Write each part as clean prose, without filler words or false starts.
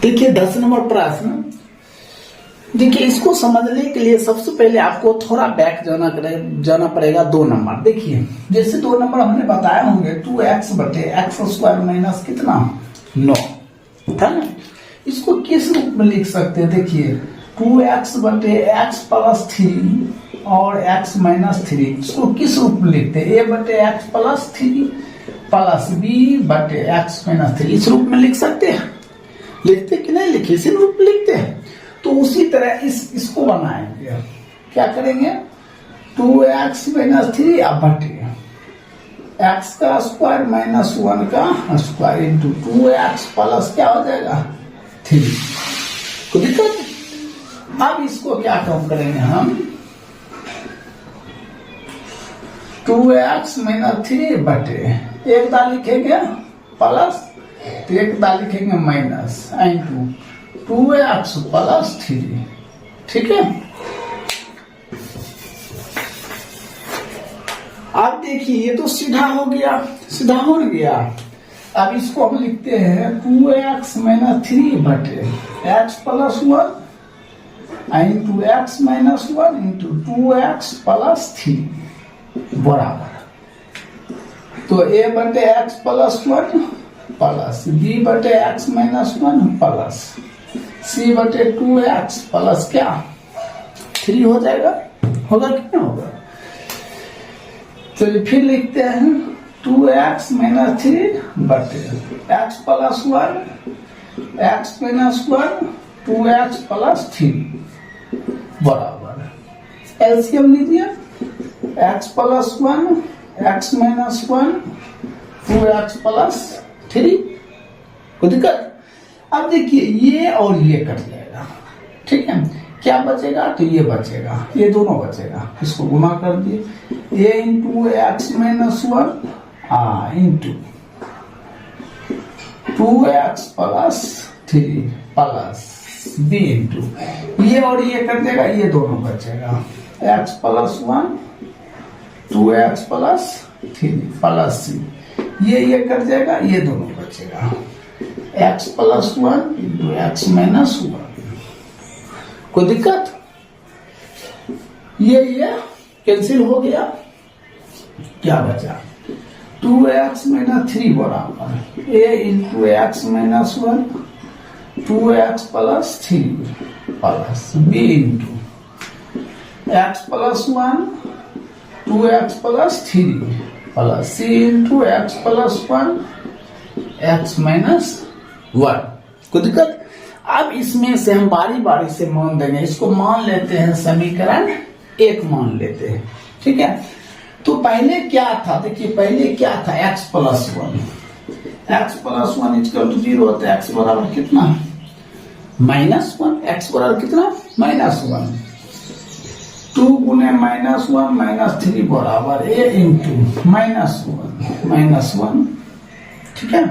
देखिए 10 नंबर प्रश्न। देखिए इसको समझने के लिए सबसे पहले आपको थोड़ा बैक जाना पड़ेगा 2 नंबर। देखिए जैसे 2 नंबर हमने बताया होंगे 2x बटे एक्स स्क्वायर माइनस कितना 9 था ना। इसको किस रूप में लिख सकते हैं? देखिए 2x बटे एक्स प्लस 3 और x माइनस 3 इसको किस रूप में लिखते हैं? a बटे एक्स प्लस 3 प्लस b बटे एक्स माइनस 3 इस रूप में लिख सकते हैं। लिखते कि नहीं लिखे? इसी रूप में लिखते हैं। तो उसी तरह इसको बनाएंगे। क्या करेंगे? 2x माइनस 3 बटे एक्स का स्क्वायर माइनस 1 का स्क्वायर इंटू 2x प्लस क्या हो जाएगा 3। कोई दिक्कत? अब इसको क्या कम करेंगे हम? 2x माइनस 3 बटे एक दाल लिखेंगे प्लस तो एक दाल लिखेंगे माइनस इंटू 2x प्लस 3। ठीक है। अब देखिए ये तो सीधा हो गया, सीधा हो गया। अब इसको हम लिखते हैं 2x माइनस 3 बटे x plus 1 into x minus 1 into 2x plus 3 बराबर। तो a बटे x प्लस 1 प्लस b बटे एक्स माइनस 1 प्लस c बटे 2x प्लस क्या 3 हो जाएगा। होगा कितना होगा? चलिए फिर लिखते हैं 2x माइनस 3 बटे x plus 1 x minus 1 2x plus 3 बराबर। एलसीएम लीजिए x plus 1 x minus 1 2x plus 3। कोई दिक्कत? अब देखिए ये और ये कट जाएगा। ठीक है। क्या बचेगा? तो ये बचेगा, ये दोनों बचेगा। इसको गुना कर दिए a into x minus 1 into 2x plus 3 plus b into ये और ये कट जाएगा, ये दोनों बचेगा x plus 1 2x plus 3 plus c ये कट जाएगा, ये दोनों बचेगा x plus 1 into x minus 1। कोई दिक्कत? ये कैंसिल हो गया। क्या बचा? 2x माइनस 3 बराबर a into x minus 1 2x plus 3 plus b into x plus 1 2x plus 3 plus c into x plus 1 x minus 1। कोई दिक्कत? अब इसमें से हम बारी बारी से मान देंगे। इसको मान लेते हैं समीकरण 1 मान लेते हैं। ठीक है। तो पहले क्या था? देखिए पहले क्या था? x plus 1 X plus 1 equal to 0 होता है। x बराबर कितना माइनस 1। x बराबर कितना माइनस 1 2 गुने माइनस 1 माइनस 3 बराबर a इंटू माइनस 1 ठीक है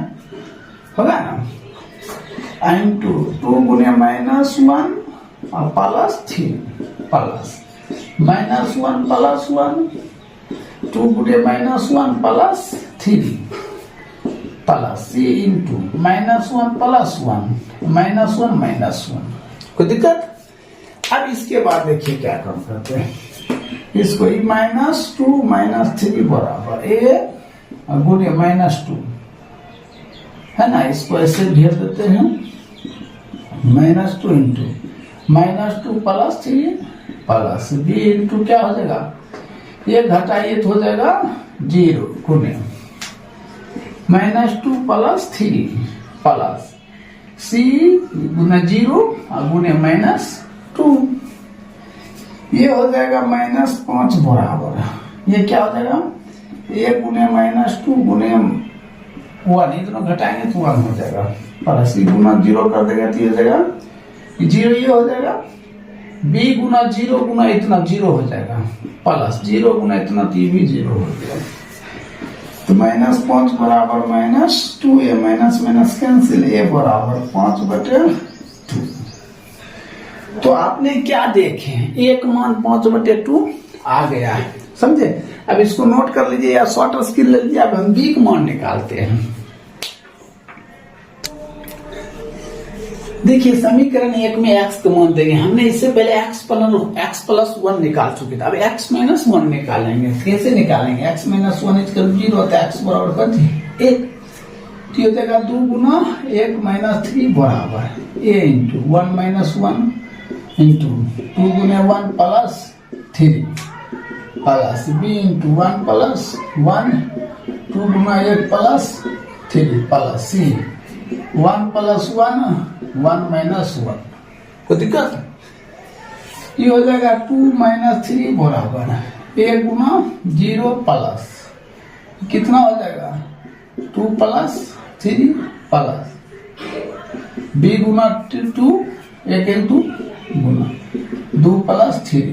होगा ना इंटू 2 गुने माइनस 1 और प्लस 3 प्लस माइनस 1 प्लस 1 2 गुने minus 1 plus 3 plus c into minus 1 plus 1 minus 1 minus 1। कोई दिक्कत? अब इसके बाद देखिए क्या काम करते हैं। इसको माइनस 2 माइनस 3 बराबर a गुने माइनस 2 है ना। इसको ऐसे घेर देते हैं minus 2 into minus 2 plus 3 plus b into क्या हो जाएगा? ये घटाइए तो हो जाएगा 0 गुने माइनस 2 प्लस 3 प्लस c गुना 0 और गुने माइनस 2। ये हो जाएगा माइनस 5 बराबर ये क्या हो जाएगा? a गुने माइनस 2 गुने 1 ये दोनों घटाएंगे तो 1 हो जाएगा प्लस c गुना 0 कर देगा तो ये हो जाएगा 0 ये हो जाएगा b गुना 0 गुना इतना 0 हो जाएगा प्लस 0 गुना इतना तो ये भी 0 हो गया। तो माइनस 5 बराबर minus 2 a minus minus cancel a बराबर 5 बटे 2। तो आपने क्या देखे? एक मान 5 बटे 2 आ गया है। समझे? अब इसको नोट कर लीजिए या शॉर्ट स्क्रीन ले लीजिए। अब हम b का मान निकालते हैं। देखिए समीकरण एक में x का मान देंगे, हमने इससे पहले x+1 निकाल चुके थे, अब x-1 निकालेंगे। कैसे निकालेंगे? x-1 0 होता है, x बराबर 1, तो हो जाएगा 2 गुना 1 - 3 बराबर a × 1 - 1 × 2 गुने 1 + 3 प्लस b × 1 + 1 2 गुना 1 + 3 प्लस c 1 + 1 1 - 1। कोई दिक्कत? ये हो जाएगा 2 - 3 बराबर 1 गुना 0 प्लस कितना हो जाएगा 2 + 3 प्लस b गुना 2 1 × 2 गुना 2 + 3,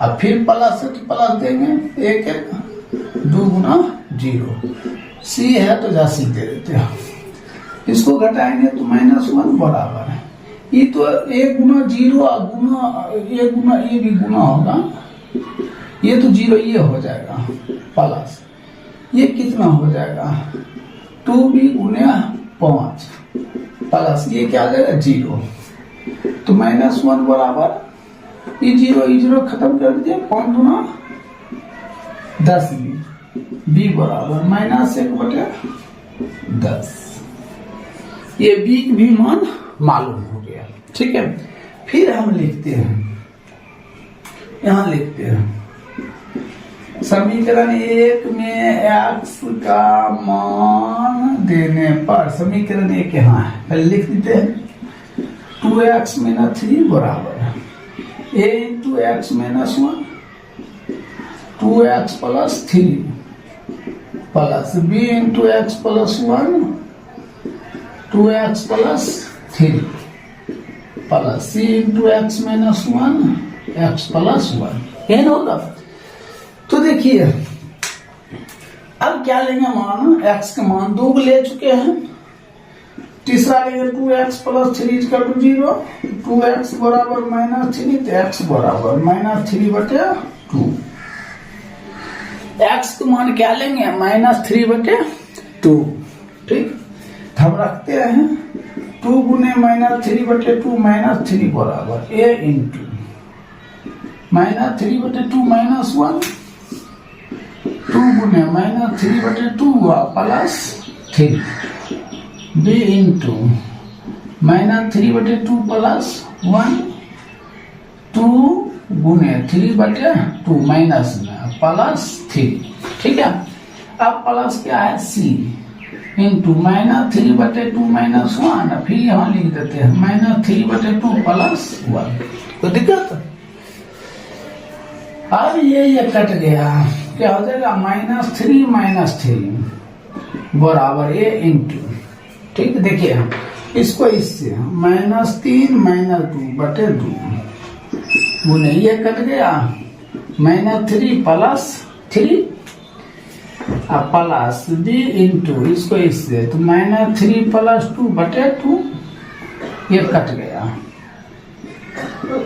अब फिर प्लस से प्लस देंगे 1 1 2 गुना 0, c है तो जा सी दे देते हैं। इसको घटाएंगे तो -1 बराबर है, ये तो 1 गुना 0 गुना 1 गुना ये भी गुना होगा, ये तो 0 ये हो जाएगा प्लस ये कितना हो जाएगा 2b गुना 5 प्लस ये क्या आ जाएगा 0, तो -1 बराबर ये 0 खत्म कर दिया 5 गुना 10b, b बराबर -1/10। ये b भी मान मालूम हो गया, ठीक है। फिर हम लिखते हैं, यहां लिखते हैं समीकरण 1 में x का मान देने पर, समीकरण 1 यहाँ है, पहले लिख देते हैं 2x - 3 बराबर a × x - 1 2x + 3 plus b × x + 1 2x + 3 plus c × x - 1 x + 1, ये होगा। तो देखिए अब क्या लेंगे मान, x का मान 2 ले चुके हैं, तीसरा लेंगे 2x + 3 = 0, 2x बराबर -3 तो x बराबर -3/2, x का मान क्या लेंगे -3/2, ठीक। हम रखते हैं 2 गुने -3/2 -3 बराबर a × -3/2 -1 2 गुने -3/2 प्लस 3 b × -3/2 प्लस 1 2 गुने 3/2 माइनस में प्लस 3, ठीक है। अब प्लस क्या है c इंटू -3/2 -1, फिर यहाँ लिख देते हैं -3/2 प्लस 1, कोई दिक्कत? अब ये कट गया, क्या हो जाएगा -3 - 3 बराबर a इंटू, ठीक। देखिए इसको इससे -3 - 2/2 गुने ये कट गया -3 प्लस 3 प्लस b इंटू इसको इससे तो -3 + 2/2 ये कट गया,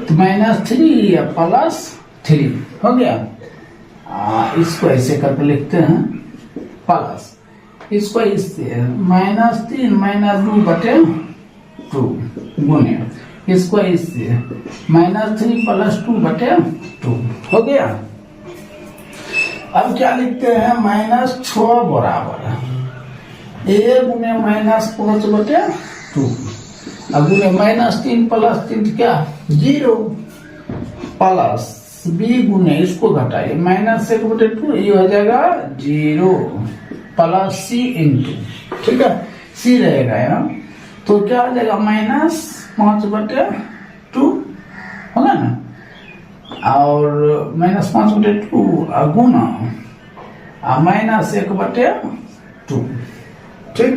तो -3 प्लस 3 हो गया। इसको ऐसे करके लिखते हैं प्लस इसको इससे -3 - 2/2 गुने इसको इससे -3 + 2/2 हो गया। अब क्या लिखते हैं -6 बराबर a गुने -5/2, अब गुने -3 + 3 क्या 0 प्लस b गुने इसको घटाइए -1/2 ये हो जाएगा 0 प्लस c इंटू, ठीक है, c रहेगा यहाँ, तो क्या हो जाएगा -5/2 होगा ना, और -5/2 गुना -1/2, ठीक।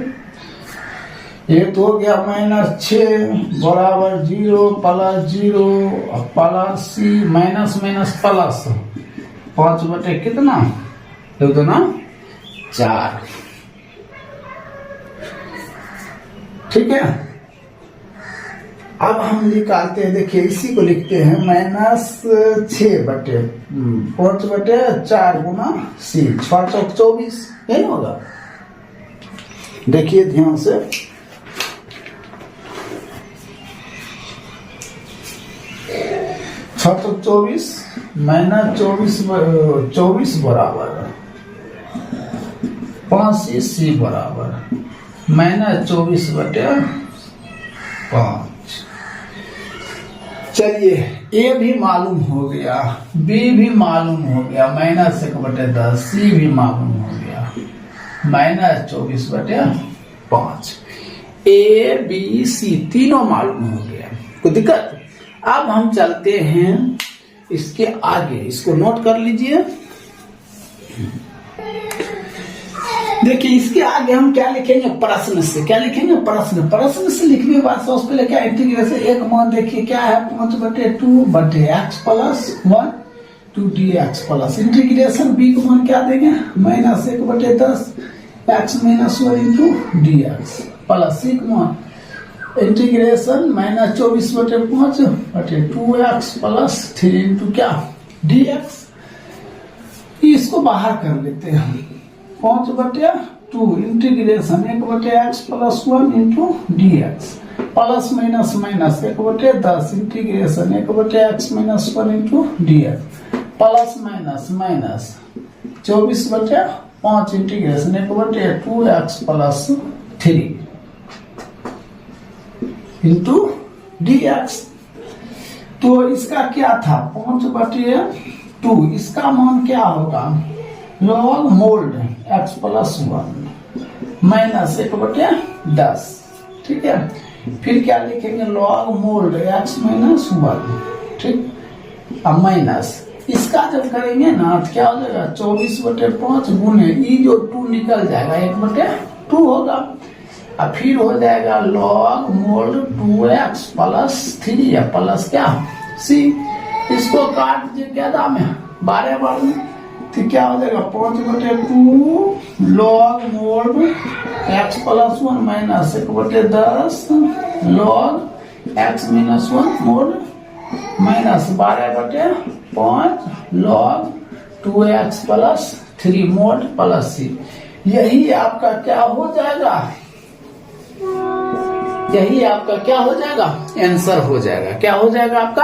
ये तो हो गया -6 बराबर 0 plus 0 plus c minus plus 5/, कितना उतना 4, ठीक है। अब हम निकालते हैं, देखिए इसी को लिखते हैं -6/5/4 गुना c, 6 चौक 24, यही होगा। देखिए ध्यान से 6 तो 24 माइनस 24 बराबर 5 सी बराबर माइनस 24 बटे 5। चलिए ए भी मालूम हो गया, बी भी मालूम हो गया, माइनस 1 बटे 10, सी भी मालूम हो गया, माइनस 24 बटे 5। ए बी सी तीनों मालूम हो गया, कोई दिक्कत? अब हम चलते हैं इसके आगे, इसको नोट कर लीजिए। देखिए इसके आगे हम क्या लिखेंगे, प्रश्न से। क्या लिखेंगे? प्रश्न। प्रश्न से लिखने के बाद सबसे पहले क्या इंटीग्रेशन, एक मान देखिए क्या है 5 बटे 2 बटे x plus 1 2 d x plus integration B को मान क्या देंगे, माइनस 1 बटे 10 x minus 1 into D x plus C को मान इंटीग्रेशन माइनस 24 बटे 5 बटे 2 एक्स प्लस 3 इंटू क्या डी एक्स। इसको बाहर कर लेते हैं, 5 बटे 2 इंटीग्रेशन 1 बटे x plus 1 into D x plus minus minus 1 बटे 10 इंटीग्रेशन 1 बटे x minus 1 into D x plus minus minus 24 बटे 5 इंटीग्रेशन 1 बटे 2 x plus 3 into D x. तो इसका क्या था 5 बटे 2, इसका मान क्या होगा log mould x plus 1 minus 1 बटे 10, ठीक है। फिर क्या लिखेंगे लॉग मोल्ड एक्स माइनस 1, ठीक। अब माइनस इसका जब करेंगे ना तो क्या हो जाएगा 24 बटे 5 गुने ई जो 2 निकल जाएगा 1 बटे 2 होगा। अब फिर हो जाएगा लॉग मोल्ड 2x प्लस 3 या प्लस क्या सी। इसको काट दीजिए, क्या दाम है 12 बार में, तो क्या हो जाएगा 5 बटे 2 log mod x plus 1 minus 1 बटे 10 log x minus 1 mod minus 12 बटे 5 log 2x plus 3 mod plus C. यही आपका क्या हो जाएगा, यही आपका क्या हो जाएगा आंसर हो जाएगा। क्या हो जाएगा आपका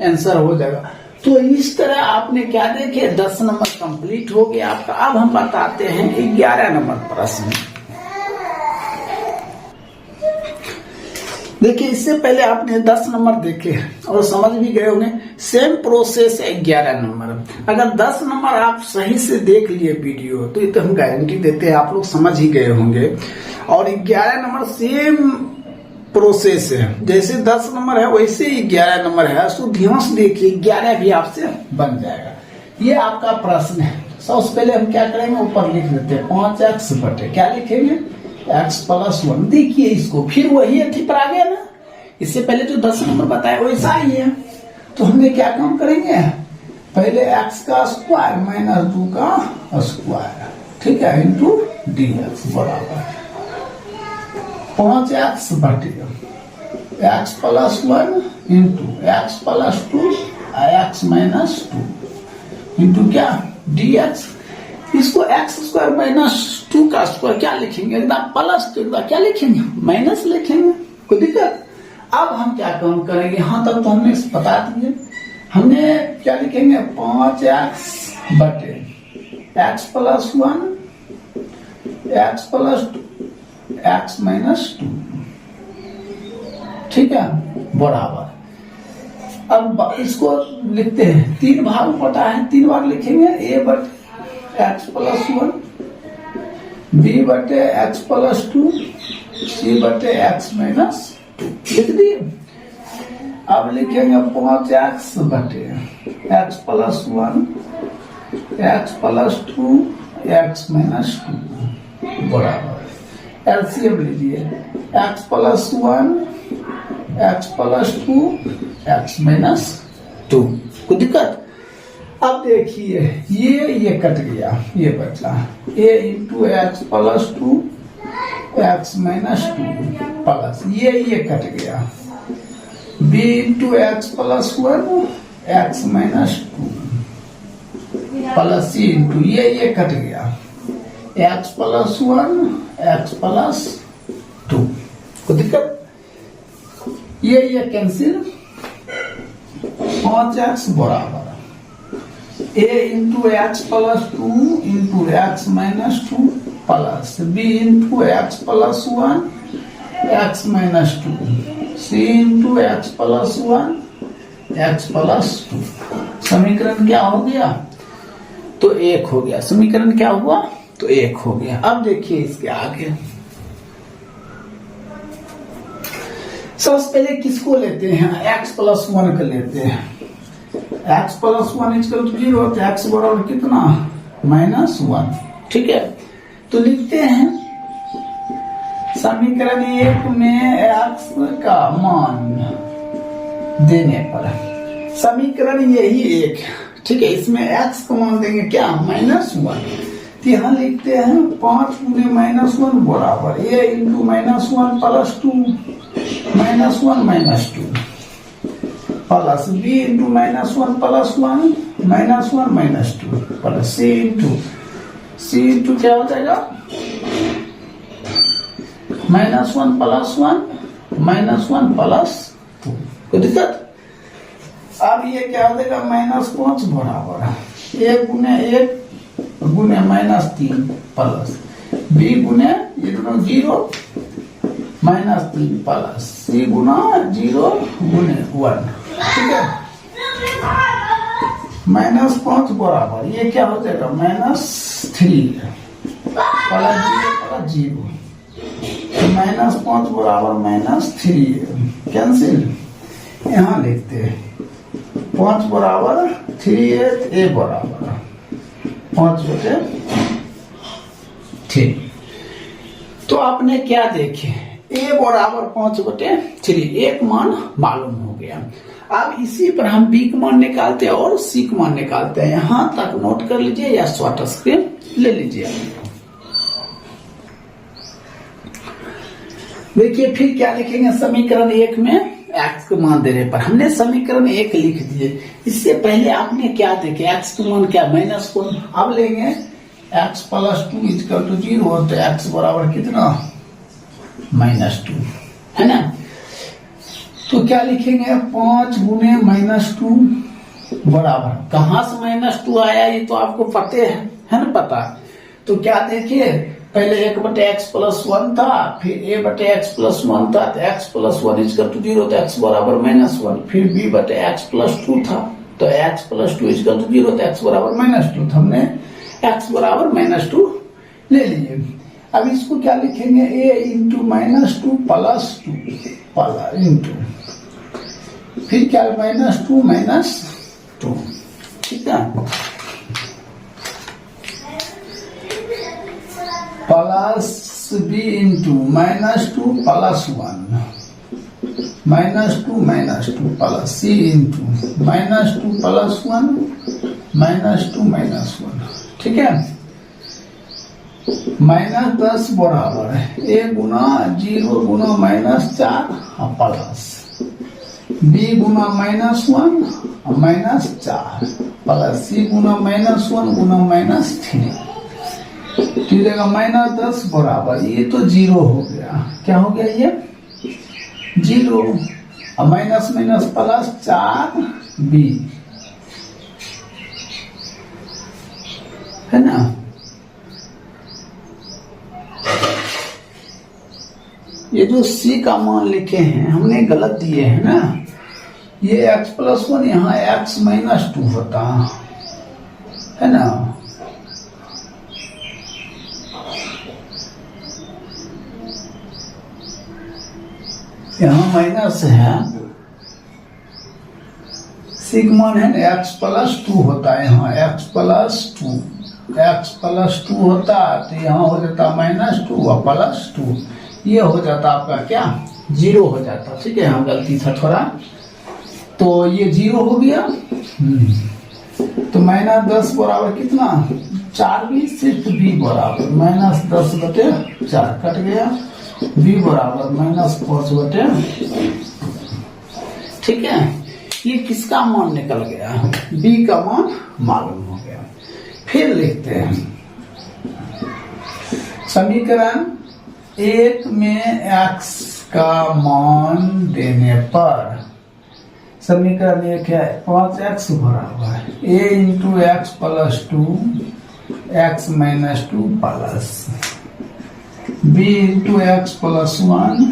आंसर हो जाएगा। तो इस तरह आपने क्या देखे 10 नंबर कंप्लीट हो गया आपका। अब हम बताते हैं 11 नंबर प्रश्न। देखिए इससे पहले आपने 10 नंबर देखे और समझ भी गए होंगे। सेम प्रोसेस है 11 नंबर। अगर 10 नंबर आप सही से देख लिए वीडियो तो ये तो हम गारंटी देते हैं आप लोग समझ ही गए होंगे। और 11 नंबर सेम प्रोसेस है, जैसे 10 नंबर है वैसे ही 11 नंबर है। तो ध्यान से देखिए 11 भी आपसे बन जाएगा। ये आपका प्रश्न है। सबसे पहले हम क्या करेंगे ऊपर लिख देते हैं 5x बटे क्या लिखेंगे x प्लस 1। देखिए इसको फिर वही अथी पर आ गया ना, इससे पहले जो 10 नंबर बताया वैसा ही है। तो हमने क्या काम करेंगे पहले x का स्क्वायर माइनस 2 का स्क्वायर, ठीक है, इंटू डी एक्स बराबर 5x बटे x plus 1 into x plus 2 x minus 2 into क्या डी एक्स। इसको एक्स स्क्वायर माइनस 2 का स्क्वायर क्या लिखेंगे एकदम प्लस, तो एकदम क्या लिखेंगे माइनस लिखेंगे, कोई दिक्कत। अब हम क्या काम करेंगे, हाँ तब तो हमने बता दिए। हमने क्या लिखेंगे 5x बटे x plus 1 X plus 2 x minus 2, ठीक है, बराबर। अब इसको लिखते हैं 3 भाग पता है 3 बार लिखेंगे a बटे एक्स प्लस 1 b बटे एक्स प्लस 2 c बटे एक्स माइनस 2 लिख दिए। अब लिखेंगे 5x बटे x plus 1 X plus 2 x minus 2 बराबर। एलसीएम लीजिए x plus 1 X plus 2 x minus 2, कोई दिक्कत। अब देखिए ये कट गया, ये बचा a into x plus 2 x minus 2 plus ये कट गया b into x plus 1 x minus 2 plus c into ये कट गया एक्स प्लस 1 एक्स प्लस 2, कोई दिक्कत। ये कैंसिल 5x बराबर a into x plus 2 into x minus 2 plus b into x plus 1 x minus 2 c into x plus 1 X plus 2। समीकरण क्या हो गया? तो 1 हो गया। समीकरण क्या हुआ? तो 1 हो गया। अब देखिए इसके आगे सबसे पहले किसको लेते हैं? x प्लस 1 को लेते हैं। x प्लस 1 इक्वल टू 0, तो x बराबर कितना? माइनस 1। ठीक है, तो लिखते हैं समीकरण 1 में x का मान देने पर समीकरण यही एक, ठीक है, इसमें x का मान देंगे क्या? माइनस 1। तो यहाँ लिखते हैं 5 गुने माइनस 1 बराबर a into minus 1 plus 2 minus 1 minus 2 plus b into minus 1 plus 1 minus 1 minus 2 plus c into क्या हो जाएगा? Minus 1 plus 1 minus 1 plus 2। कोई दिक्कत? अब ये क्या हो जाएगा? माइनस 5 बराबर 1 गुने 1 गुने माइनस 3 प्लस b गुने ये दोनों 0 माइनस 3 प्लस c गुना 0 गुने 1। ठीक है, माइनस 5 बराबर ये क्या हो जाएगा? माइनस 3 प्लस 0 माइनस 5 बराबर माइनस 3 कैंसिल। यहाँ लिखते हैं 5 बराबर 3 a बराबर 5/3। तो आपने क्या देखे? a बराबर 5/3, एक मान मालूम हो गया। अब इसी पर हम b का मान निकालते हैं और c का मान निकालते हैं। यहां तक नोट कर लीजिए या शॉर्ट स्क्रीन ले लीजिए। देखिए फिर क्या लिखेंगे? समीकरण 1 में x का मान देने पर हमने समीकरण 1 लिख दिए। इससे पहले आपने क्या देखे? x का मान क्या? माइनस 1। अब लेंगे x प्लस 2 इक्वल टू 0, तो x बराबर कितना? माइनस 2, है ना। तो क्या लिखेंगे? 5 गुने माइनस 2 बराबर, कहां से माइनस 2 आया ये तो आपको पता है ना पता। तो क्या देखिए, पहले 1/x प्लस 1 था, फिर a/x प्लस 1 था, तो x प्लस 1 इक्वल टू 0, तो x बराबर माइनस 1। फिर b/x प्लस 2 था, तो x प्लस 2 इक्वल टू 0, तो x बराबर माइनस 2। हमने x बराबर माइनस 2 ले लिए। अब इसको क्या लिखेंगे? a into minus 2 plus 2 into फिर क्या? Minus 2 minus 2। ठीक है, plus b into minus 2 plus 1 minus 2 plus c into minus 2 plus 1 minus 2 minus 1। ठीक है, माइनस 10 बराबर a Guna 0 Guna minus 4 plus b Guna minus 1 minus 4 plus c Guna minus 1 Guna minus 3। तो minus 10 बराबर ये तो 0 हो गया। क्या हो गया? ये 0। अब माइनस माइनस प्लस 4b, है ना। ये जो c का मान लिखे हैं हमने गलत दिए हैं ना। ये x प्लस 1 यहाँ x माइनस 2 होता है ना। यहाँ माइनस है, सिग्मा है ना x प्लस 2 होता है। यहाँ x प्लस 2 होता है, तो यहाँ हो जाता माइनस 2 और प्लस 2। ये हो जाता आपका क्या? 0 हो जाता। ठीक है, यहाँ गलती था थोड़ा, तो ये 0 हो गया। तो माइनस 10 बराबर कितना? 4 भी सिर्फ b बराबर माइनस 10/4 कट गया, b बराबर माइनस 5/। ठीक है, ये किसका मान निकल गया? b का मान मालूम हो गया। फिर लिखते हैं समीकरण 1 में x का मान देने पर समीकरण एक है 5x बराबर a into x plus 2 x minus 2 plus b into x plus 1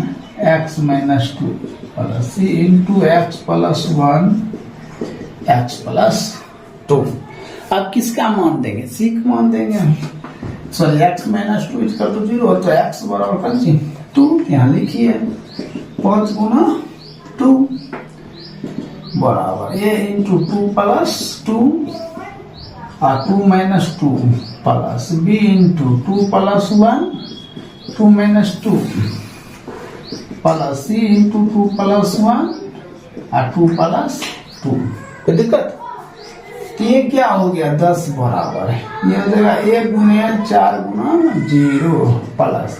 x minus 2 plus c into x plus 1 x plus 2। अब किसका मान देंगे? c का मान देंगे। सॉरी x माइनस 2 इसका तो 0 तो x बराबर कर दी 2। यहाँ लिखिए 5 गुना 2 बराबर a इंटू 2 प्लस 2 और 2 minus 2 plus b into 2 plus 1 2 minus 2 plus c into 2 plus 1 और 2 प्लस 2। कोई दिक्कत? तो ये क्या हो गया 10 बराबर है ये हो जाएगा 1 गुने 4 गुना 0 प्लस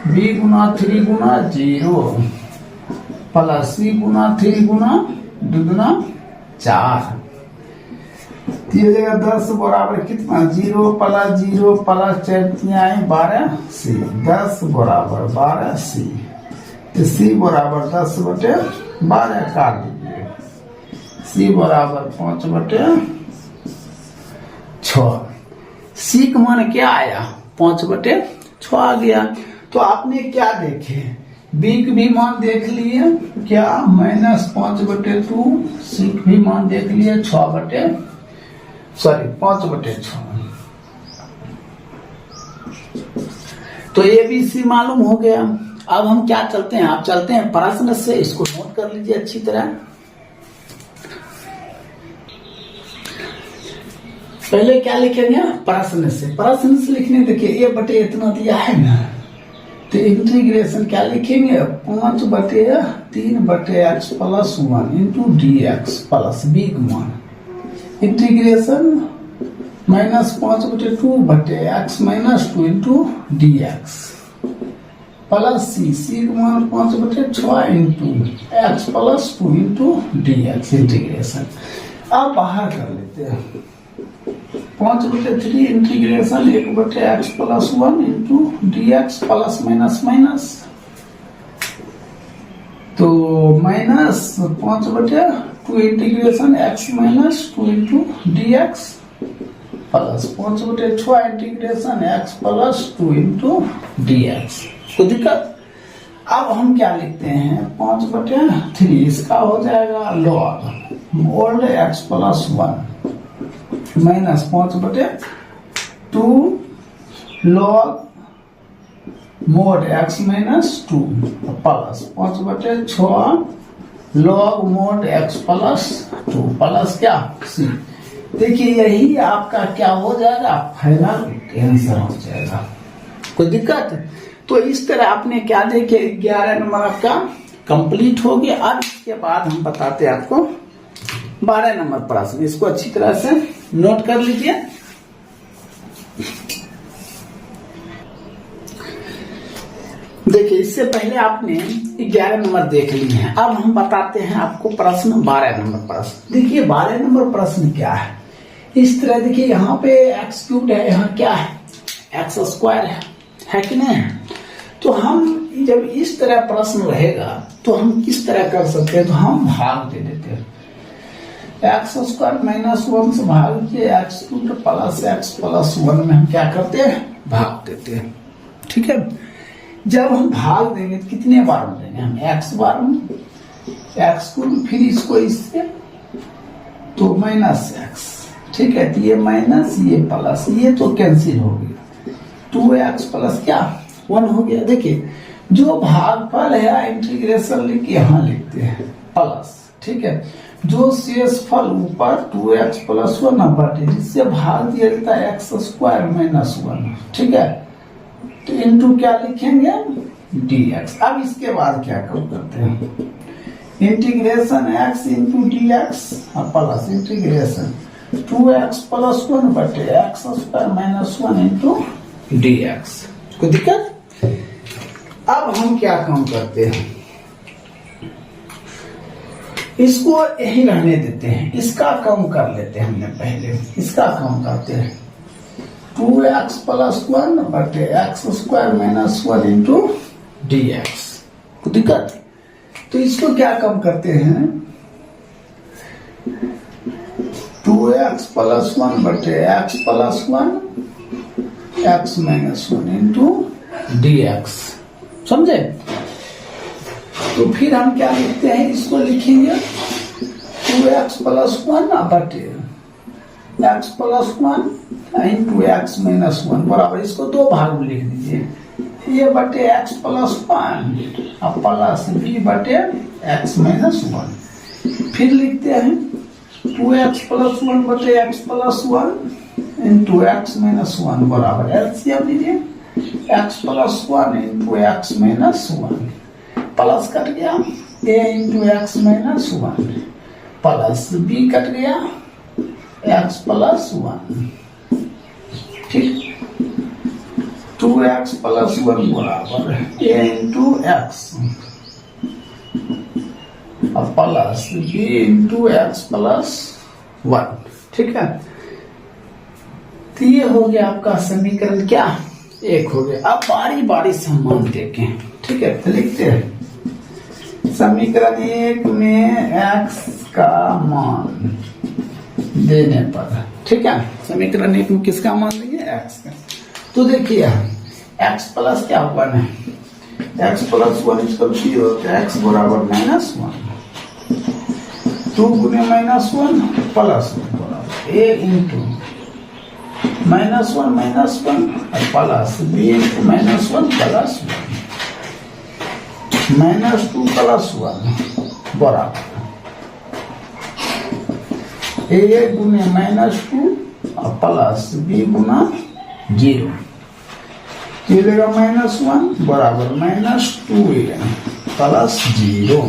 b गुना 3 गुना 0 प्लस c गुना 3 गुना 2 गुना 4। ये हो जाएगा 10 बराबर कितना 0 प्लस 0 प्लस 4 आए 12 c 10 बराबर 12 c। तो c बराबर 10 बटे 12 काट दीजिए c बराबर 5 बटे 6। सी का मान क्या आया 5 बटे 6 आ गया। तो आपने क्या देखे बी का भी मान देख लिए क्या -5 बटे 2 सी का भी मान देख लिए 5 बटे 6। तो ए बी सी मालूम हो गया। अब हम क्या चलते हैं आप चलते हैं प्रश्न से। इसको नोट कर लीजिए अच्छी तरह। पहले क्या लिखेंगे प्रश्न से। प्रश्न से लिखने देखिए a बटे इतना दिया है ना तो इंटीग्रेशन क्या लिखेंगे 5 बटे 3 बटे x plus 1 into D x plus b का मान इंटीग्रेशन -5 बटे 2 बटे x minus 2 into D x plus c का मान 5 बटे 6 into x plus 2 into D X integration. अब बाहर कर लेते हैं 5 बटे 3 इंटीग्रेशन 1 बटे x plus 1 into D x plus minus minus तो -5 बटे 2 integration x minus 2 into D x plus 5 बटे 6 integration x plus 2 into D x. कोई दिक्कत? अब हम क्या लिखते हैं 5 बटे 3 इसका हो जाएगा log mode x plus 1 minus 5 बटे 2 log mode x minus 2 plus 5 बटे 6 log mode x plus 2 plus क्या c। देखिए यही आपका क्या हो जाएगा फाइनल आंसर हो जाएगा। कोई दिक्कत? तो इस तरह आपने क्या देखे 11 नंबर आपका कंप्लीट हो गया। अब इसके बाद हम बताते हैं आपको 12 नंबर प्रश्न। इसको अच्छी तरह से नोट कर लीजिए। देखिए इससे पहले आपने 11 नंबर देख लिए हैं। अब हम बताते हैं आपको प्रश्न 12 नंबर प्रश्न। देखिए 12 नंबर प्रश्न क्या है इस तरह। देखिए यहाँ पे एक्स क्यूब है यहाँ क्या है एक्स स्क्वायर है कि नहीं। तो हम जब इस तरह प्रश्न रहेगा तो हम किस तरह कर सकते हैं तो हम भाग दे देते हैं एक्स स्क्वायर माइनस 1 से भाग के x cube plus x plus 1 में हम क्या करते हैं भाग देते हैं। ठीक है जब हम भाग देंगे तो कितने बार में देंगे हम एक्स बार में एक्स क्यूब फिर इसको इससे तो माइनस एक्स। ठीक है तो ये माइनस ये प्लस ये तो कैंसिल हो गया 2x प्लस क्या 1 हो गया। देखिए जो भागफल है इंटीग्रेशन लेके यहाँ लिखते हैं प्लस। ठीक है जो शेष फल ऊपर 2x प्लस 1 बटे जिससे भाग दिया जाता है एक्स स्क्वायर माइनस 1। ठीक है तो इंटू क्या लिखेंगे dx। अब इसके बाद क्या करते हैं integration x into D x plus integration 2x plus 1 बटे x square minus 1 into D x. कोई दिक्कत? अब हम क्या काम करते हैं इसको यही रहने देते हैं। इसका कम कर लेते हैं हमने पहले इसका कम करते हैं 2x प्लस 1 बटे x square minus 1 into D x. कोई दिक्कत? तो इसको क्या कम करते हैं 2x प्लस 1 बटे x plus 1 x minus 1 into dx। समझे? तो फिर हम क्या लिखते हैं, इसको लिखेंगे 2x प्लस 1 बटे x plus 1 into x minus 1 बराबर, इसको दो भाग में लिख दीजिए, ये बटे x प्लस 1 और प्लस b बटे x माइनस 1। फिर लिखते हैं 2x प्लस 1 बटे x plus 1 into x minus 1 बराबर एलसीएम लीजिए, x plus 1 into x minus 1 plus cut गया a into x minus 1 plus b cut गया x प्लस 1। ठीक, 2x प्लस 1 बराबर a इंटू x और plus b into x plus 1। ठीक है, तो ये हो गया आपका समीकरण क्या, एक हो गया। अब बारी बारी से हम मान देखें। ठीक है, तो लिखते हैं समीकरण एक में x का मान देने पर, ठीक है, समीकरण एक में किसका मान देंगे, x का। तो देखिए x प्लस क्या 1 है, x प्लस 1 इसका 0, x बराबर माइनस 1, 2 गुने माइनस 1 प्लस 1 बराबर a into minus 1 plus b into minus 1 plus 1 minus 2 plus 1 बराबर a गुने माइनस 2 और प्लस b गुना 0, ये लेगा माइनस 1 बराबर माइनस 2a प्लस 0।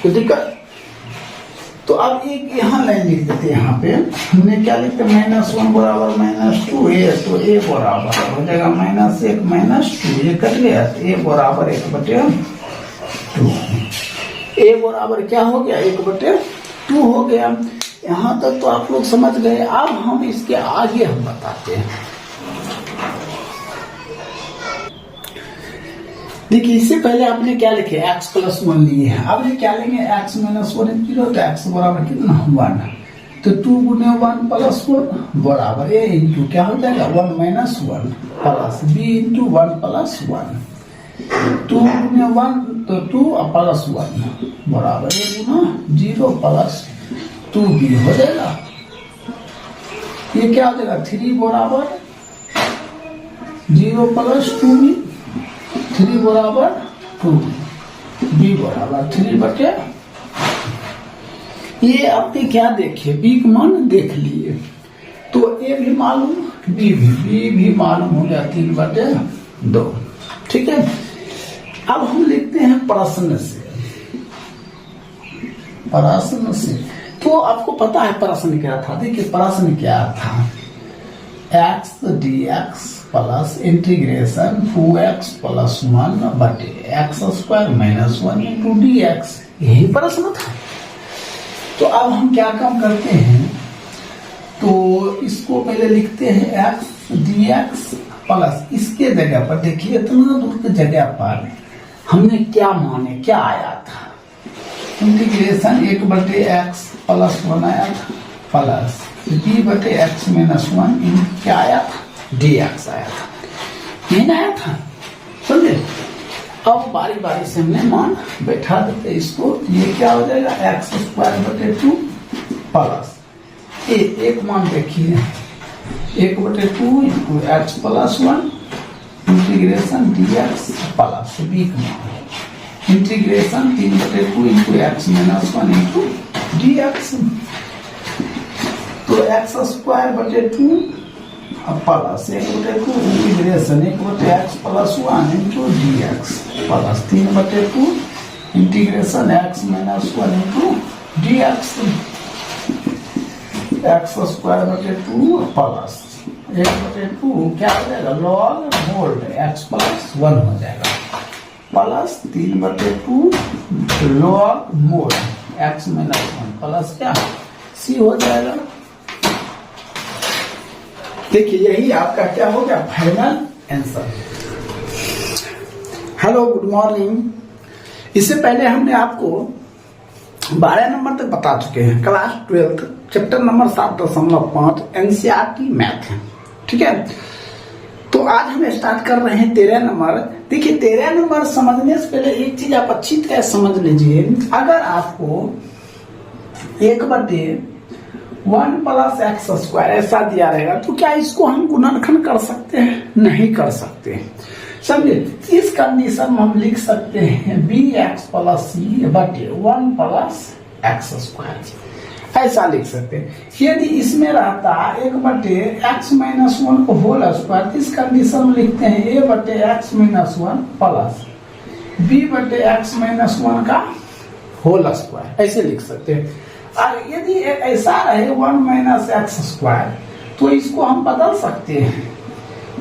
कोई दिक्कत? तो अब एक यहाँ लाइन लिख देते हैं, यहाँ पे हमने क्या लिखते, माइनस 1 बराबर माइनस 2a, तो a बराबर हो जाएगा माइनस 1 माइनस 2, ये कट गया, तो a बराबर 1 बटे 2, a बराबर क्या हो गया 1 बटे 2 हो गया। यहाँ तक तो आप लोग समझ गए। अब हम इसके आगे हम बताते हैं। देखिए, इससे पहले आपने क्या लिखे, x प्लस 1 लिए हैं, अब ये क्या लेंगे, x माइनस 1 इंटू x बराबर कितना 1, तो 2 गुने 1 प्लस 1 बराबर a इंटू क्या हो जाएगा 1 minus 1 plus b into 1 plus 1, 2 गुने 1 तो 2 प्लस 1 बराबर a गुना 0 प्लस 2b हो जाएगा। ये क्या हो जाएगा 3 बराबर 0 प्लस 2b, 3 बराबर 2, b बराबर 3 बटे, ये आपने क्या देखे, b का मान देख लिए, तो a भी मालूम, b भी मालूम हो गया 3 बटे 2। ठीक है, अब हम लिखते हैं प्रश्न से। तो आपको पता है प्रश्न क्या था, देखिए प्रश्न क्या था, x dx plus integration 2x plus 1 बटे x square minus 1 into dx, यही प्रश्न था। तो अब हम क्या काम करते हैं, तो इसको पहले लिखते हैं x dx प्लस, इसके जगह पर देखिए इतना दूर की जगह पर हमने क्या माने, क्या आया था, इंटीग्रेशन 1 बटे x प्लस 1 आया था प्लस b बटे x माइनस 1 क्या आया था, dx आया था, नहीं आया था, समझे। अब बारी बारी से हमने मान बैठा देते इसको, ये क्या हो जाएगा x स्क्वायर बटे 2 प्लस एक मान देखिए 1 बटे 2 into x plus 1 integration dx plus b का मान इंटीग्रेशन 3 बटे 2 into x minus 1 into dx, तो x स्क्वायर बटे 2 प्लस 1 बटे 2 इंटीग्रेशन 1 बटे x plus 1 into dx plus 3 बटे 2 integration x minus 1 into dx, x square बटे 2 प्लस 1 बटे 2 क्या हो जाएगा लॉग मोड x प्लस 1 हो जाएगा, प्लस 3 बटे 2 log mode x minus 1 plus क्या c हो जाएगा। देखिए यही आपका क्या हो गया final answer. Hello good morning. इससे पहले हमने आपको 12 नंबर तक बता चुके हैं, class 12 chapter number 7.5 NCERT math है। ठीक है, तो आज हम स्टार्ट कर रहे हैं 13 नंबर। देखिए 13 नंबर समझने से पहले एक चीज आप अच्छी तरह समझ लीजिए। अगर आपको 1/1 प्लस एक्स स्क्वायर ऐसा दिया रहेगा तो क्या इसको हम गुणनखंड कर सकते हैं? नहीं कर सकते। समझे? इस कंडीशन में हम लिख सकते हैं bx प्लस सी बटे 1 प्लस एक्स स्क्वायर, ऐसा लिख सकते हैं। यदि इसमें रहता 1/x माइनस 1 को होल स्क्वायर, इस कंडीशन में लिखते हैं a बटे एक्स माइनस 1 प्लस b बटे एक्स माइनस 1 का होल स्क्वायर, ऐसे लिख सकते हैं। और यदि ऐसा रहे 1 माइनस एक्स स्क्वायर तो इसको हम बदल सकते हैं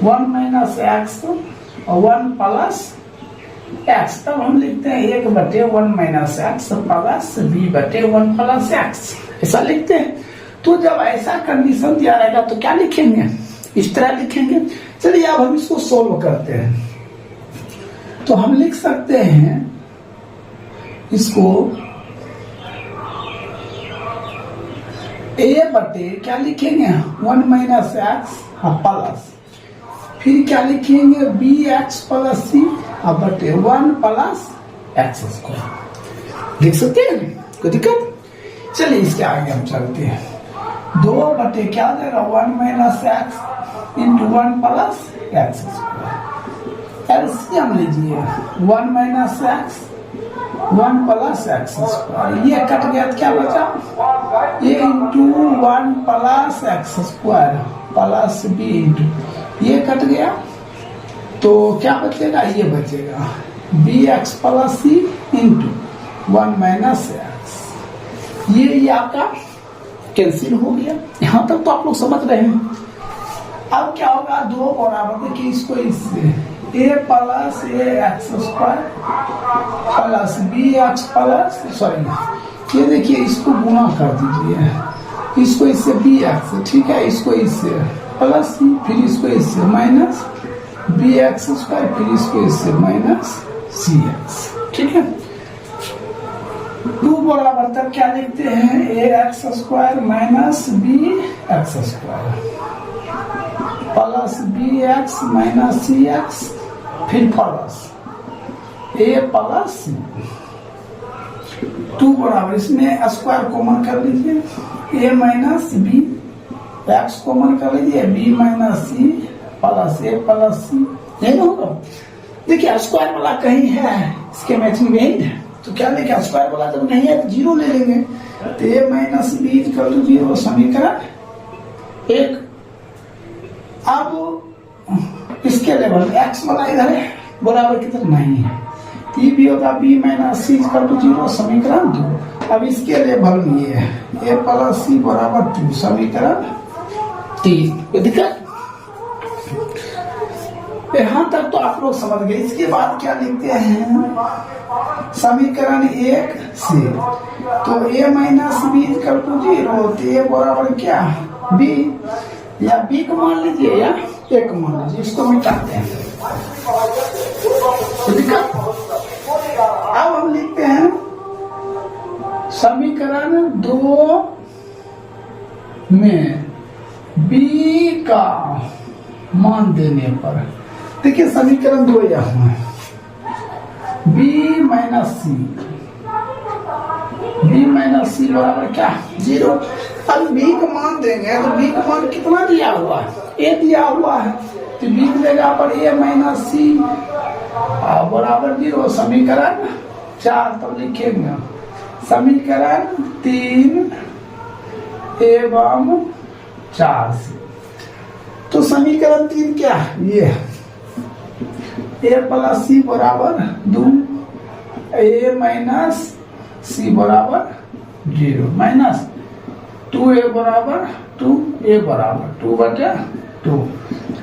1 माइनस एक्स और 1 प्लस एक्स, तब हम लिखते हैं 1/1 माइनस एक्स प्लस b बटे 1 प्लस एक्स, ऐसा लिखते हैं। तो जब ऐसा कंडीशन दिया रहेगा तो क्या लिखेंगे? इस तरह लिखेंगे। चलिए अब हम इसको सोल्व करते हैं। तो हम लिख सकते हैं इसको a बटे क्या लिखेंगे 1 माइनस एक्स प्लस, फिर क्या लिखेंगे bx प्लस सी बटे 1 प्लस एक्स स्क्वायर, लिख सकते हैं, कोई दिक्कत? चलिए इसके आगे हम चलते हैं। 2 बटे क्या हो जाएगा 1 minus X into 1 plus X square. LCM लीजिए 1 minus X 1 plus X square, ये कट गया तो क्या बचा? ये into 1 plus X square plus B into, ये कट गया तो क्या बचेगा? ये बचेगा B X plus C into 1 minus X. ये आपका कैंसिल हो गया। यहां तक तो आप लोग समझ रहे हैं। अब क्या होगा? 2 बराबर, देखिए इसको इससे a plus A x square plus B X plus, sorry ये देखिए इसको गुणा कर दीजिए, इसको इससे बी एक्स, ठीक है, इसको इससे प्लस सी, फिर इसको इससे माइनस बी एक्स स्क्वायर, फिर इसको इससे माइनस सी एक्स। ठीक है, 2 बराबर तक क्या लिखते हैं A x square minus B x square plus B x minus C x, फिर प्लस ए प्लस सी। 2 बराबर, इसमें स्क्वायर कॉमन कर लीजिए, A minus B, x common कर लीजिए, B minus C plus A plus C, नहीं होगा? देखिए स्क्वायर वाला कहीं है, इसके मैचिंग यही है, तो क्या लेंगे? स्क्वायर वाला जब नहीं है तो 0 ले लेंगे, तो ए माइनस बी इक्वल टू 0 समीकरण 1। अब इसके लेवल एक्स वाला इधर है, बराबर किधर नहीं है, ये भी होगा B minus C equal to 0 समीकरण 2। अब इसके लेवल में ये है ए प्लस सी बराबर 2 समीकरण 3। कोई दिक्कत? यहां तक तो आप लोग समझ गए। इसके बाद क्या लिखते हैं समीकरण 1 से, तो ए माइनस बी इक्वल टू 0, तो ए बराबर क्या बी, या बी को मान लीजिए या ए को मान लीजिए, इसको मिटाते हैं। अब हम लिखते हैं समीकरण 2 में बी का मान देने पर, देखिए समीकरण 2 यहाँ है बी माइनस सी बराबर क्या 0। अब बी को मान देंगे तो बी को मान कितना दिया हुआ है? ए दिया हुआ है, तो बी की जगह पर ए माइनस सी बराबर 0 समीकरण 4। तब लिखेंगे समीकरण 3 एवं 4 से। तो समीकरण 3 क्या है? ये ए प्लस सी बराबर 2, ए माइनस सी बराबर 0 माइनस 2a बराबर 2, a बराबर 2 बटे 2,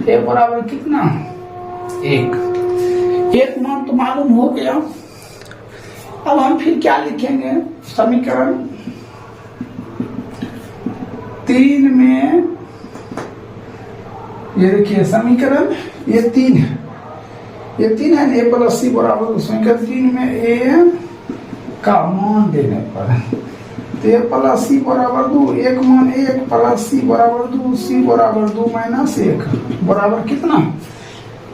a बराबर कितना 1 मान तो मालूम हो गया। अब हम फिर क्या लिखेंगे समीकरण 3 में, ये देखिए समीकरण ये 3 है, ये 3 है, ए प्लस सी बराबर समीकरण 3 में ए का मान देने पर तो ए प्लस सी बराबर 2, एक मान 1 प्लस सी बराबर 2, सी बराबर 2 माइनस 1 बराबर कितना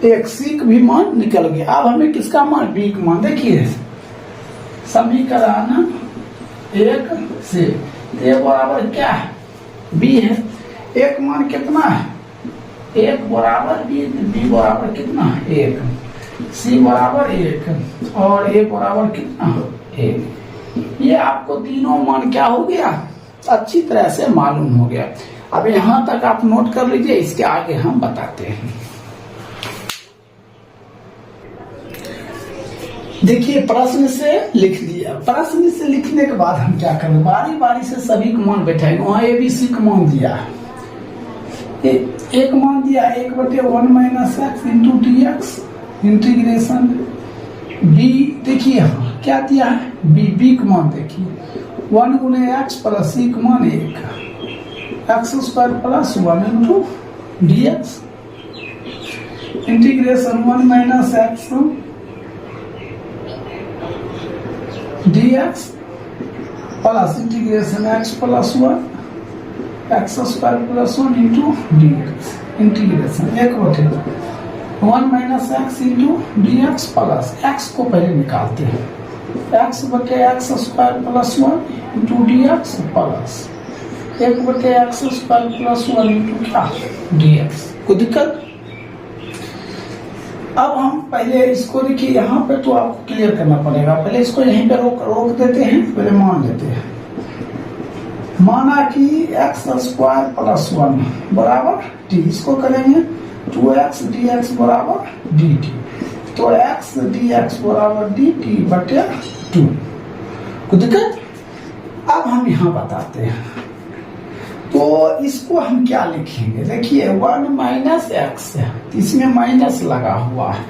1। सी का भी मान निकल गया। अब हमें किसका मान, बी का मान। देखिए समीकरण 1 से ए बराबर क्या है, बी है। एक मान कितना है, 1 बराबर बी, बी बराबर कितना 1, सी बराबर 1 और ए बराबर कितना 1। ये आपको तीनों मान क्या हो गया, अच्छी तरह से मालूम हो गया। अब यहां तक आप नोट कर लीजिए, इसके आगे हम बताते हैं। देखिए प्रश्न से लिख लिया, प्रश्न से लिखने के बाद हम क्या करें, बारी बारी से सभी को मान बैठाएंगे। वहां एबीसी का मान दिया, एक मान दिया 1/1 minus X into D X integration B. देखिए यहाँ क्या दिया है, बी, बी का मान देखिए 1 गुने एक्स प्लस सी का मान 1 x square plus 1 into D X integration 1 minus x dx plus integration x plus 1 x square plus 1 into D X integration 1/1 minus X into D x plus x को पहले निकालते हैं, x/x square plus 1 into D x plus 1/x square plus 1 into क्या d x. कोई दिक्कत। अब हम पहले इसको देखिए, यहाँ पे तो आपको क्लियर करना पड़ेगा। पहले इसको यहीं पे रोक देते हैं, पहले मान लेते हैं। माना कि एक्स स्क्वायर प्लस 1 बराबर टी, इसको करेंगे 2x dx बराबर dt, तो x dx बराबर dt बटे 2। कोई दिक्कत। अब हम यहाँ बताते हैं, तो इसको हम क्या लिखेंगे, देखिए 1 माइनस एक्स, इसमें माइनस लगा हुआ है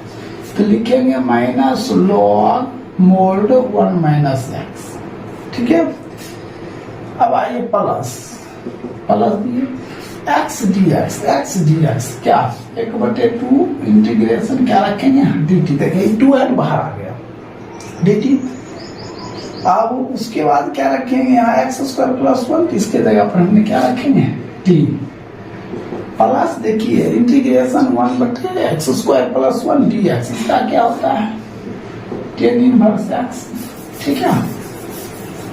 तो लिखेंगे minus log mod 1 minus x. ठीक है। अब आइए प्लस दिए एक्स डी एक्स क्या 1/2 इंटीग्रेशन क्या रखेंगे डी टी। देखिए 2 है बाहर आ गया डी टी। अब उसके बाद क्या रखेंगे यहाँ एक्स स्क्वायर प्लस 1, इसके जगह पर हमने क्या रखेंगे टी प्लस। देखिए integration 1/x square plus 1 D x, इसका क्या होता है tan इनवर्स एक्स। ठीक है।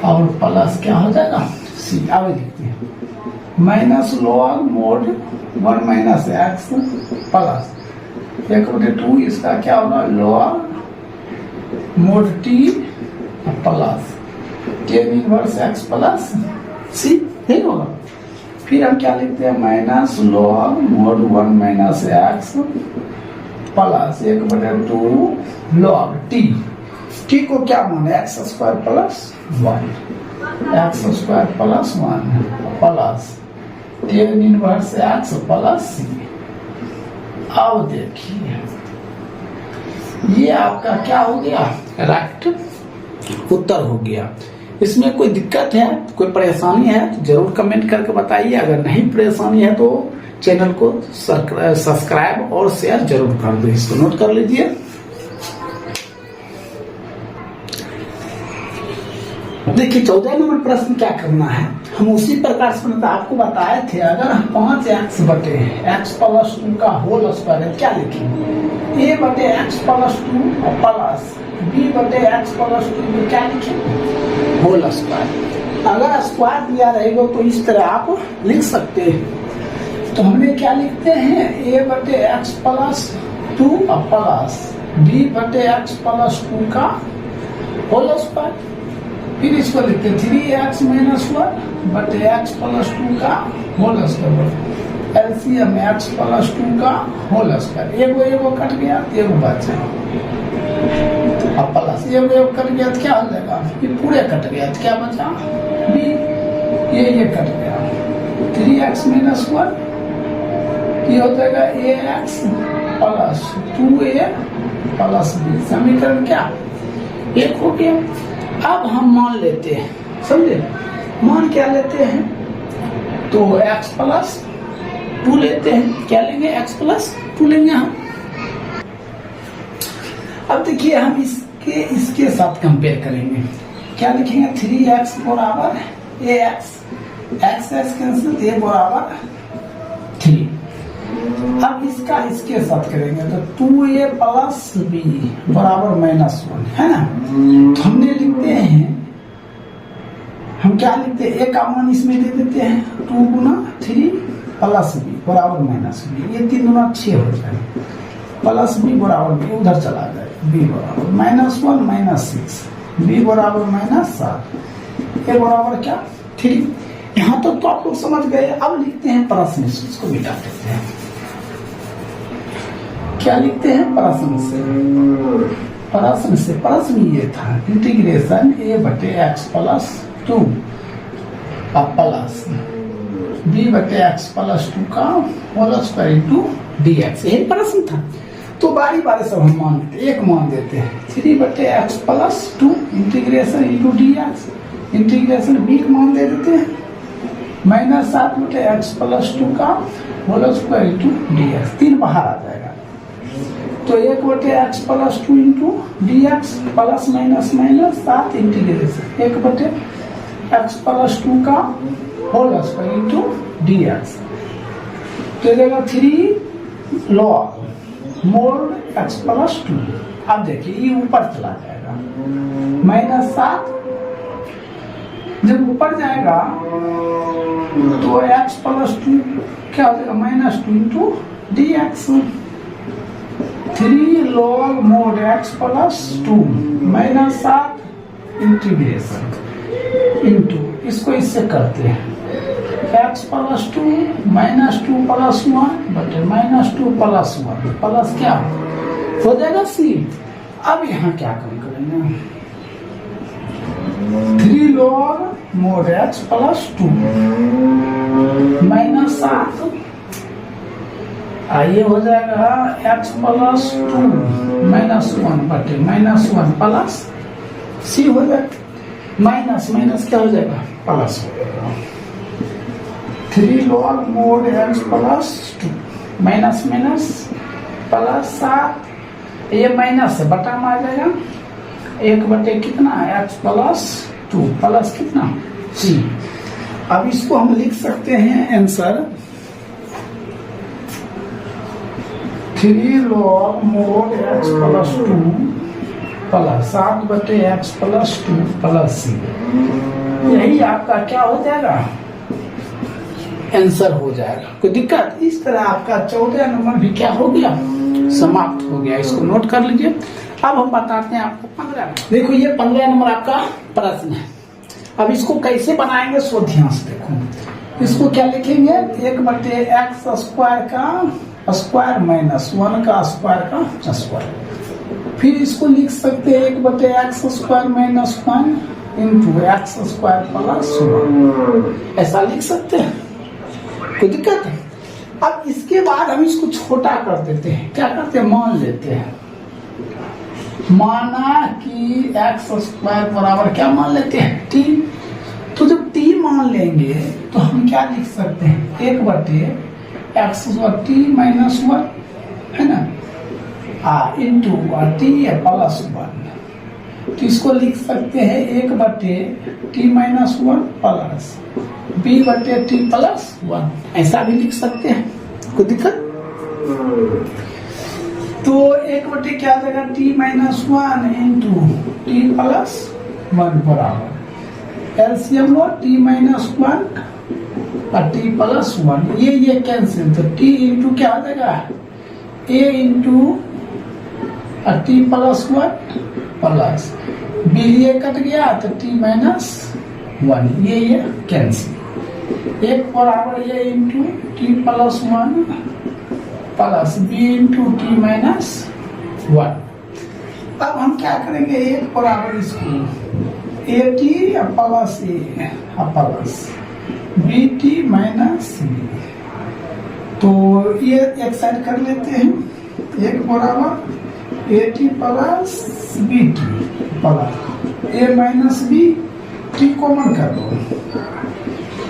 और प्लस क्या हो जाएगा सी। आगे लिखते हैं minus log mod 1 minus x plus 1/2, इसका क्या होगा log mod t plus tan inverse x plus C. ठीक होगा। फिर हम क्या लिखते हैं minus log mod 1 minus x plus 1/2 log t. T को क्या माने x square plus 1 x square plus 1 plus tan inverse x plus C. अब देखिए ये आपका क्या हो गया, करेक्ट उत्तर हो गया। इसमें कोई दिक्कत है, कोई परेशानी है तो जरूर कमेंट करके बताइए। अगर नहीं परेशानी है तो चैनल को सब्सक्राइब और शेयर जरूर कर दो। इसको नोट कर लीजिए। देखिए 14 नंबर प्रश्न क्या करना है, हम उसी प्रकार से आपको बताए थे। अगर हम 5x बटे x प्लस 2 का होल स्क्वायर क्या लिखेंगे, a बटे x प्लस 2 प्लस b बटे x प्लस 2 क्या लिखेंगे होल स्क्वायर। अगर स्क्वायर दिया रहेगा तो इस तरह आप लिख सकते हैं। तो हमने क्या लिखते हैं a बटे x प्लस 2 प्लस b बटे x प्लस 2 का होल स्क्वायर। फिर इसको लिखते हैं 3x माइनस 1 बटे x प्लस 2 का whole square. LCM x plus 2 का होल स्क्वायर। एगो कट गया, एगो बचा, अब प्लस एगो कट गया तो क्या हो जाएगा, ये पूरे कट गया तो क्या बचा b, ये कट गया 3x माइनस 1, ये हो जाएगा ax plus 2a plus b। समीकरण क्या एक हो गया। अब हम मान लेते हैं, समझे, मान क्या लेते हैं तो x प्लस 2 लेते हैं। क्या लेंगे x प्लस 2 लेंगे हम। अब देखिए हम इसके साथ कंपेयर करेंगे। क्या लिखेंगे 3x बराबर ax, x कैंसिल, a बराबर 3। अब इसका इसके साथ करेंगे तो 2a प्लस b बराबर -1 है ना। तो हमने लिखते हैं, हम क्या लिखते हैं, a का मान इसमें दे देते हैं 2 गुना 3 प्लस b बराबर -b, ये 3 गुना 6 हो जाएगा, प्लस b बराबर b उधर चला जाएगा, b बराबर -1 -6, b बराबर -7, a बराबर क्या 3। यहां तक तो आप लोग समझ गए। अब लिखते हैं प्रश्न से, इसको मिटा देते हैं। क्या लिखते हैं प्रश्न से, प्रश्न ये था integration a/x plus 2 plus b/x plus 2 का होल स्क्वायर इंटू dx, यही प्रश्न था। तो बारी बारी सब हम मान देते, एक मान देते हैं 3/x plus 2 integration into dx, integration b का मान दे देते हैं -7/x प्लस 2 का होल स्क्वायर इंटू dx, 3 बाहर आ जाएगा। तो 1/x plus 2 into dx plus minus minus 7 integration 1/x plus 2 का होल स्क्वायर इंटू dx, तो देगा 3 log मोड x प्लस 2। अब देखिए ये ऊपर चला जाएगा, -7 जब ऊपर जाएगा तो x प्लस 2 क्या हो जाएगा -2 into dx, 3 log mode x plus 2 -7 integration into, इसको इससे करते हैं x प्लस 2 -2 प्लस 1 बटे -2 प्लस 1 प्लस क्या हो जाएगा c। अब यहाँ क्या करेंगे, 3 log मोड x प्लस 2 -7, ये हो जाएगा x प्लस 2 -1 बटे -1 प्लस c हो जाएगा, माइनस माइनस क्या हो जाएगा प्लस हो जाएगा, 3 log mode x plus 2 minus minus plus 7, ये माइनस से बटा में आ जाएगा 1 बटे कितना x प्लस 2 प्लस कितना c। अब इसको हम लिख सकते हैं answer 3 log mode x plus 2 plus 7 बटे x प्लस 2 प्लस c, यही आपका क्या हो जाएगा आंसर हो जाएगा। कोई दिक्कत, इस तरह आपका 14 नंबर भी क्या हो गया समाप्त हो गया, इसको नोट कर लीजिए। अब हम बताते हैं आपको 15। देखो ये 15 नंबर आपका प्रश्न है। अब इसको कैसे बनाएंगे सो ध्यान से देखो। इसको क्या लिखेंगे 1/x स्क्वायर का स्क्वायर -1 का स्क्वायर का स्क्वायर, फिर इसको लिख सकते हैं 1/x square -1 into x square plus 1, ऐसा लिख सकते हैं, कोई दिक्कत है। अब इसके बाद हम इसको छोटा कर देते हैं, क्या करते हैं मान लेते हैं, माना कि x स्क्वायर बराबर क्या मान लेते हैं t। तो जब t मान लेंगे तो हम क्या लिख सकते हैं 1/x t -1 है ना, इंटू t प्लस 1, तो इसको लिख सकते हैं 1/t -1 प्लस b/t प्लस 1, ऐसा भी लिख सकते हैं, कोई दिक्कत। तो 1/t क्या देगा t -1 इंटू t प्लस 1 बराबर एलसीएम लो t -1 और t प्लस 1, ये कैंसिल, तो t इंटू क्या आ जाएगा a into t plus 1 plus b, ये कट गया तो t -1, ये कैंसिल, एक बराबर ये into t plus 1 plus b into t -1। अब हम क्या करेंगे एक बराबर इसको at plus a plus bt minus b, तो ये एक साइड कर लेते हैं, एक बराबर at plus bt plus a minus b, t common कर दो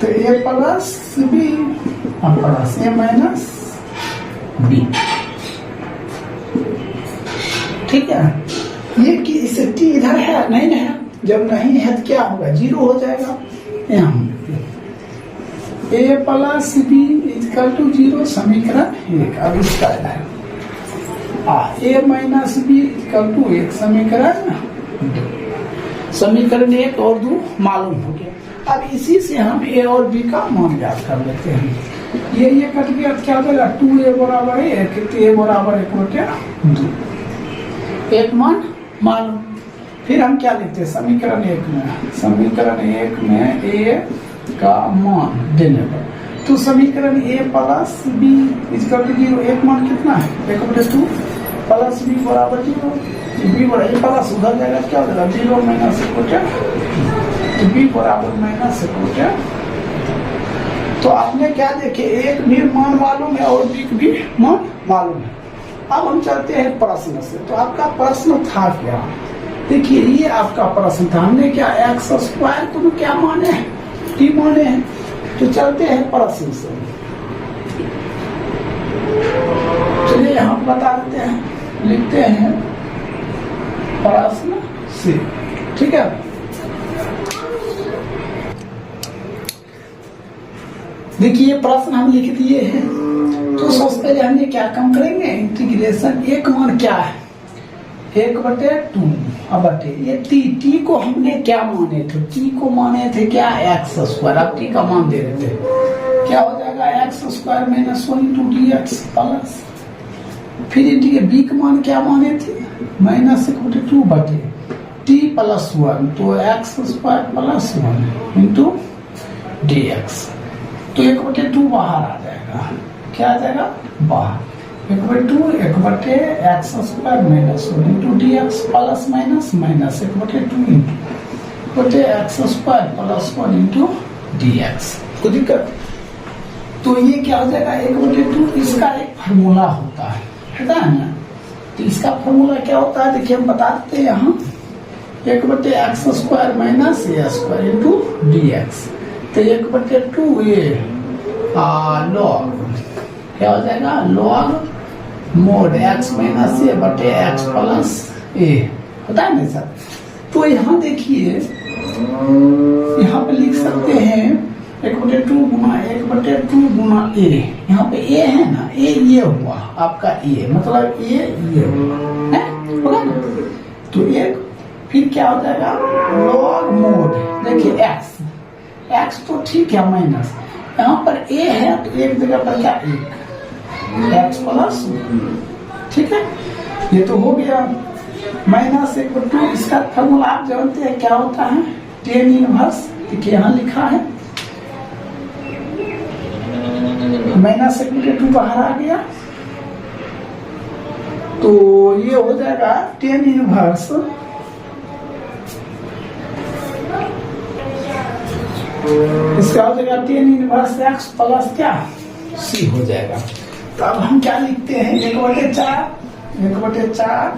तो a plus b plus a minus b, ठीक है। ये कि इसे t इधर है नहीं है जब नहीं है तो क्या होगा, 0 हो जाएगा। यहाँ a plus B equal to 0 समीकरण 1। अब इसका है a minus B equal to 1 समीकरण 1 और 2 मालूम हो गया। अब इसी से हम a और b का मान ज्ञात कर लेते हैं। ये कट गया क्या हो जाएगा, 2a बराबर है 1, तो a बराबर 1/2, एक मान मालूम। फिर हम क्या लिखते हैं समीकरण 1 में, समीकरण 1 में a का मान देने पर, तो समीकरण a plus B equal to 0, एक मान कितना है 1/2 प्लस बी बराबर 0, बी बराबर प्लस उधर जाएगा क्या हो जाएगा 0 माइनस 1/2, तो बी बराबर माइनस 1/2। तो आपने क्या देखे, एक भी मान मालूम है और बी भी मान मालूम है। अब हम चलते हैं प्रश्न से। तो आपका प्रश्न था क्या, देखिए ये आपका प्रश्न था, हमने क्या एक्स स्क्वायर को क्या माने हैं, टी माने हैं। तो चलते हैं प्रश्न से, चलिए हम बता देते हैं, लिखते हैं प्रश्न से, ठीक है। देखिए प्रश्न हम लिख दिए हैं, तो सबसे पहले हमने क्या काम करेंगे, इंटीग्रेशन एक मान क्या है 1/2 बटे ये टी को हमने क्या माने थे, टी को माने थे क्या एक्स स्क्वायर। अब टी का मान दे देते हैं, क्या हो जाएगा x square minus 1 × dx plus, फिर इंटीग्रेट बी का मान क्या माने थे माइनस 1/2 बटे टी प्लस 1, तो एक्स स्क्वायर प्लस 1 × dx, तो 1/2 बाहर आ जाएगा, क्या आ जाएगा बाहर 1/2 x square minus 1 × dx plus minus minus 1/2 x square plus 1 × dx। कोई दिक्कत, तो ये क्या हो जाएगा 1/2, इसका एक फार्मूला होता है ना। तो इसका फार्मूला क्या होता है, देखिए हम बता देते हैं यहाँ 1/x square minus a square × dx, तो 1/2 ये लॉग क्या हो जाएगा, लॉग मोड x माइनस ए बटे एक्स प्लस ए, होता है ना सर। तो यहाँ देखिए, यहाँ पे लिख सकते हैं 1/2 गुना 1/2 गुना ए, यहाँ पे ए है ना, ए ये हुआ आपका ए, मतलब ये होगा ना। तो एक फिर क्या हो जाएगा लॉग मोड, देखिए एक्स तो ठीक है माइनस, यहाँ पर ए है तो एक जगह पर क्या एक्स प्लस, ठीक है। ये तो हो गया माइनस 1/2, इसका फॉर्मूला आप जानते हैं क्या होता है tan इनवर्स, देखिए यहाँ लिखा है माइनस 1/2 बाहर आ गया, तो ये हो जाएगा tan इनवर्स इसका हो जाएगा tan इनवर्स एक्स प्लस क्या सी हो जाएगा। तो अब हम क्या लिखते हैं 1/4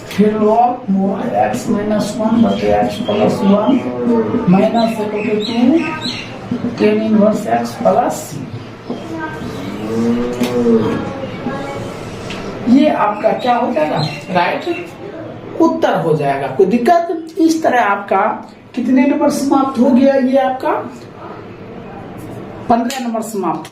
फिर लॉग मोड एक्स माइनस 1 बटे x plus 1 minus 1/2 tan inverse x plus C. ये आपका क्या हो जाएगा राइट उत्तर हो जाएगा। कोई दिक्कत, इस तरह आपका कितने नंबर समाप्त हो गया, ये आपका 15 नंबर समाप्त।